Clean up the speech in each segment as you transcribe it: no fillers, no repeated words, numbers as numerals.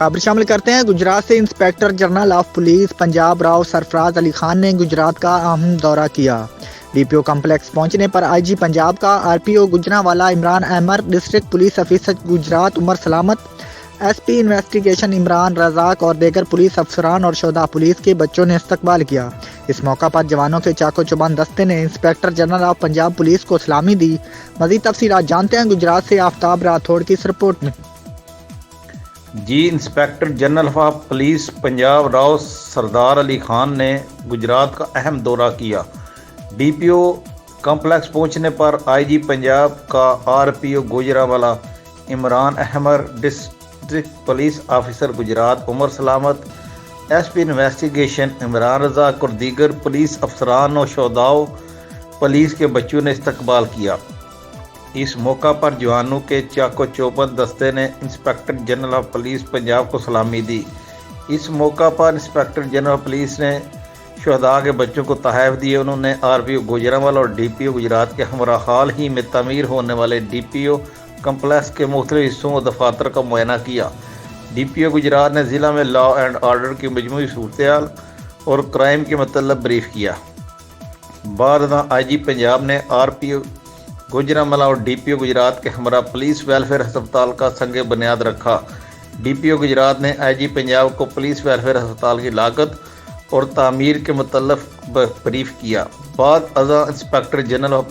خبر شامل کرتے ہیں۔ گجرات سے inspector general of police Punjab Rao Sarfraz Ali Khan نے گجرات کا اہم دورہ کیا۔ ڈی پی او کمپلیکس پہنچنے پر آئی جی پنجاب کا R P O Gujranwala Imran Ahmed, district police officer Gujrat Umar Salamat, S P investigation Imran Razzaq اور دیگر پولیس افسران اور شہداء پولیس کے بچوں نے استقبال کیا۔ اس موقع پر جوانوں کے چاق و چوبند دستے نے inspector general of Punjab police کو سلامی دی۔ مزید تفصیلات جانتے ہیں گجرات سے آفتاب راٹھوڑ کی اس رپورٹ میں۔ Inspector general of police Punjab Rao سردار علی خان نے گجرات کا اہم دورہ کیا۔ ڈی پی او کمپلیکس پہنچنے پر آئی جی پنجاب کا R P O Gujranwala Imran Ahmed, district police officer Gujrat Umar Salamat, S P investigation Imran Razzaq اور دیگر پولیس افسران و شہداء پولیس کے بچوں نے استقبال کیا۔ اس موقع پر جوانوں کے چاق و چوبند دستے نے inspector general of police Punjab کو سلامی دی۔ اس موقع پر انسپیکٹر جنرل آف پولیس نے شہداء کے بچوں کو تحائف دیے۔ انہوں نے آر پی او گوجرانوالا اور ڈی پی او گجرات کے ہمراہ حال ہی میں تعمیر ہونے والے ڈی پی او کمپلیکس کے مختلف حصوں و دفاتر کا معائنہ کیا۔ ڈی پی او گجرات نے ضلع میں لا اینڈ آرڈر کی مجموعی صورتحال اور کرائم کے متعلق بریف کیا۔ بعد ازاں آئی جی پنجاب نے آر پی او گوجرانوالا اور ڈی پی او گجرات کے ہمراہ پولیس ویلفیئر ہسپتال کا سنگ بنیاد رکھا۔ ڈی پی او گجرات نے آئی جی پنجاب کو پولیس ویلفیئر ہسپتال کی لاگت اور تعمیر کے متعلق بریف کیا۔ بعد ازاں inspector general of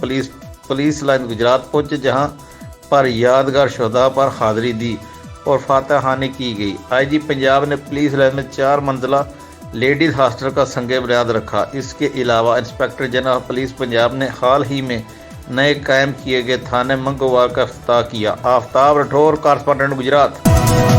police line Gujarat پہنچے، جہاں پر یادگار شہداء پر حاضری دی اور فاتح خوانی کی گئی۔ آئی جی پنجاب نے پولیس لائن میں 4 منزلہ لیڈیز ہاسٹل کا سنگ بنیاد رکھا۔ اس کے علاوہ inspector general of police Punjab نے حال ہی میں نئے قائم کیے گئے تھانے منگوار کا افتتاح کیا۔ آفتاب راٹھوڑ، کارسپونڈنٹ گجرات۔